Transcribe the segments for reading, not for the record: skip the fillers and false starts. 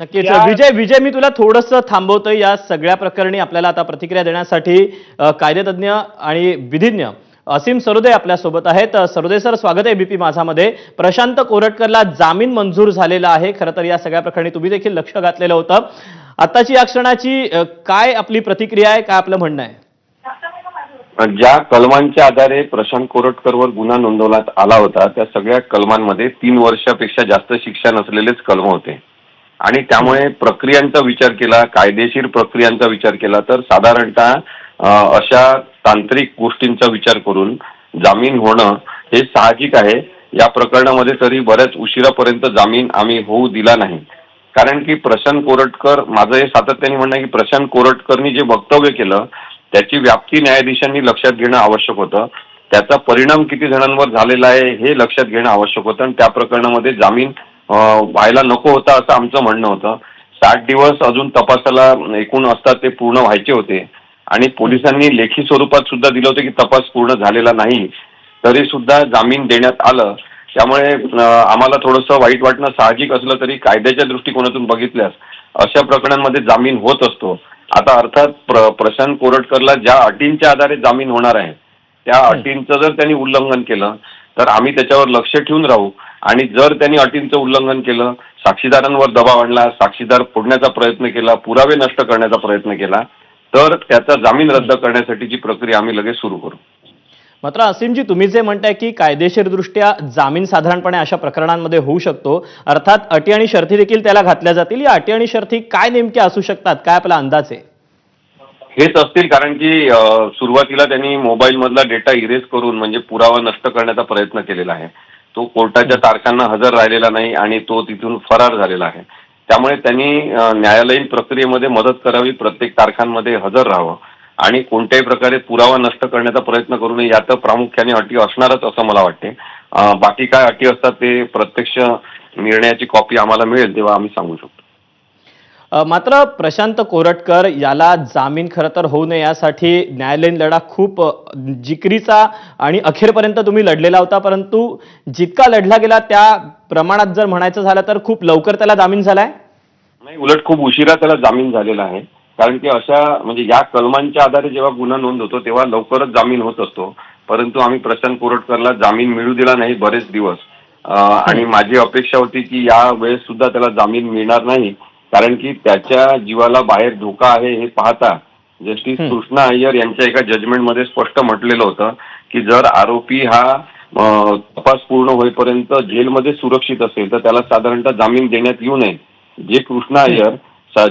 नक्कीच. या विजय विजय मी तुला थोडंसं थांबवतोय या सगळ्या प्रकरणी. आपल्याला आता प्रतिक्रिया देण्यासाठी कायदेतज्ञ आणि विधिज्ञ असीम सरोदे आपल्यासोबत आहेत. सरोदे सर, स्वागत आहे एबीपी माझामध्ये. प्रशांत कोरटकरला जामीन मंजूर झालेला आहे. खरं तर या सगळ्या प्रकरणी तुम्ही देखील लक्ष घातलेलं होतं. आताची या क्षणाची काय आपली प्रतिक्रिया आहे, काय आपलं म्हणणं आहे? ज्या कलमांच्या आधारे प्रशांत कोरटकरवर गुन्हा नोंदवण्यात आला होता त्या सगळ्या कलमांमध्ये 3 वर्षापेक्षा जास्त शिक्षा नसलेलेच कलम होते आणि त्यामुळे प्रक्रियांचा विचार केला, कायदेशीर प्रक्रियांचा विचार केला तर साधारणतः अशा तांत्रिक गोष्टींचा विचार करून जामीन होणं हे साहजिक आहे. या प्रकरणामध्ये तरी बऱ्याच उशिरापर्यंत जामीन आम्ही होऊ दिला नाही, कारण की प्रशांत कोरटकर, माझं हे सातत्याने म्हणणं आहे की प्रशांत कोरटकरनी जे वक्तव्य केलं त्याची व्याप्ती न्यायाधीशांनी लक्षात घेणं आवश्यक होतं. त्याचा परिणाम किती जणांवर झालेला आहे हे लक्षात घेणं आवश्यक होतं आणि त्या प्रकरणामध्ये जामीन व्हायला नको होता असं आमचं म्हणणं होतं. 60 दिवस अजून तपासाला एकूण असतात ते पूर्ण व्हायचे होते आणि पोलिसांनी लेखी स्वरूपात सुद्धा दिलं होतं की तपास पूर्ण झालेला नाही, तरी सुद्धा जामीन देण्यात आलं. त्यामुळे आम्हाला थोडंसं वाईट वाटणं साहजिक असलं तरी कायद्याच्या दृष्टिकोनातून बघितल्यास अशा प्रकरणांमध्ये जामीन होत असतो. आता अर्थात प्रशांत कोरटकरला ज्या अटींच्या आधारे जामीन होणार आहे त्या अटींचं जर त्यांनी उल्लंघन केलं तर आम्ही त्याच्यावर लक्ष ठेवून राहू आणि जर त्यांनी अटींचं उल्लंघन केलं, साक्षीदारांवर दबाव आणला, साक्षीदार फोडण्याचा प्रयत्न केला, पुरावे नष्ट करण्याचा प्रयत्न केला तर त्याचा जामीन रद्द करण्यासाठीची प्रक्रिया आम्ही लगेच सुरू करू. मात्र असीमजी, तुम्ही जे म्हणताय की कायदेशीरदृष्ट्या जामीन साधारणपणे अशा प्रकरणांमध्ये होऊ शकतो, अर्थात अटी आणि शर्ती देखील त्याला घातल्या जातील. या अटी आणि शर्ती काय नेमक्या असू शकतात, काय आपला अंदाज आहे? हेच असतील, कारण की सुरुवातीला त्यांनी मोबाईलमधला डेटा इरेज करून म्हणजे पुरावा नष्ट करण्याचा प्रयत्न केलेला आहे. तो कोर्टाच्या तारखांना हजर राहिलेला नाही आणि तो तिथून फरार झालेला आहे. त्यामुळे त्यांनी न्यायालयीन प्रक्रियेमध्ये मदत करावी, प्रत्येक तारखांमध्ये हजर राहावं आणि कोणत्याही प्रकारे पुरावा नष्ट करण्याचा प्रयत्न करू नये. यात प्रामुख्याने अटी असणारच असं मला वाटते. बाकी काय अटी असतात ते प्रत्यक्ष निर्णयाची कॉपी आम्हाला मिळेल तेव्हा आम्ही सांगू शकतो. मात्र प्रशांत कोरटकर याला जामीन खरं तर होऊ नये यासाठी न्यायालयीन लढा खूप जिकरीचा आणि अखेरपर्यंत तुम्ही लढलेला होता, परंतु जितका लढला गेला त्या प्रमाणात जर म्हणायचं झालं तर खूप लवकर त्याला जामीन झालाय? नाही, उलट खूप उशिरा त्याला जामीन झालेला आहे. कारण की अशा म्हणजे या कलमांच्या आधारे जेव्हा गुन्हा नोंद होतो तेव्हा लवकरच जामीन होत असतो, परंतु आम्ही प्रशांत कोरटकरला जामीन मिळू दिला नाही बरेच दिवस आणि माझी अपेक्षा होती की या वेळेस सुद्धा त्याला जामीन मिळणार नाही, कारण की त्याच्या जीवाला बाहेर धोका आहे हे पाहता जस्टिस कृष्णा अय्यर यांच्या एका जजमेंटमध्ये स्पष्ट म्हटलेलं होतं की जर आरोपी हा तपास पूर्ण होईपर्यंत जेलमध्ये सुरक्षित असेल तर त्याला साधारणतः जामीन देण्यात येऊ नये. जे कृष्णा अय्यर,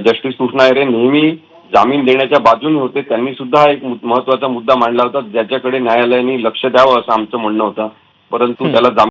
जस्टिस कृष्णा अय्यर नेहमी जामीन देण्याच्या बाजूने होते, त्यांनी सुद्धा एक महत्वाचा मुद्दा मांडला होता ज्याच्याकडे न्यायालयाने लक्ष द्यावं असं आमचं म्हणणं होतं, परंतु त्याला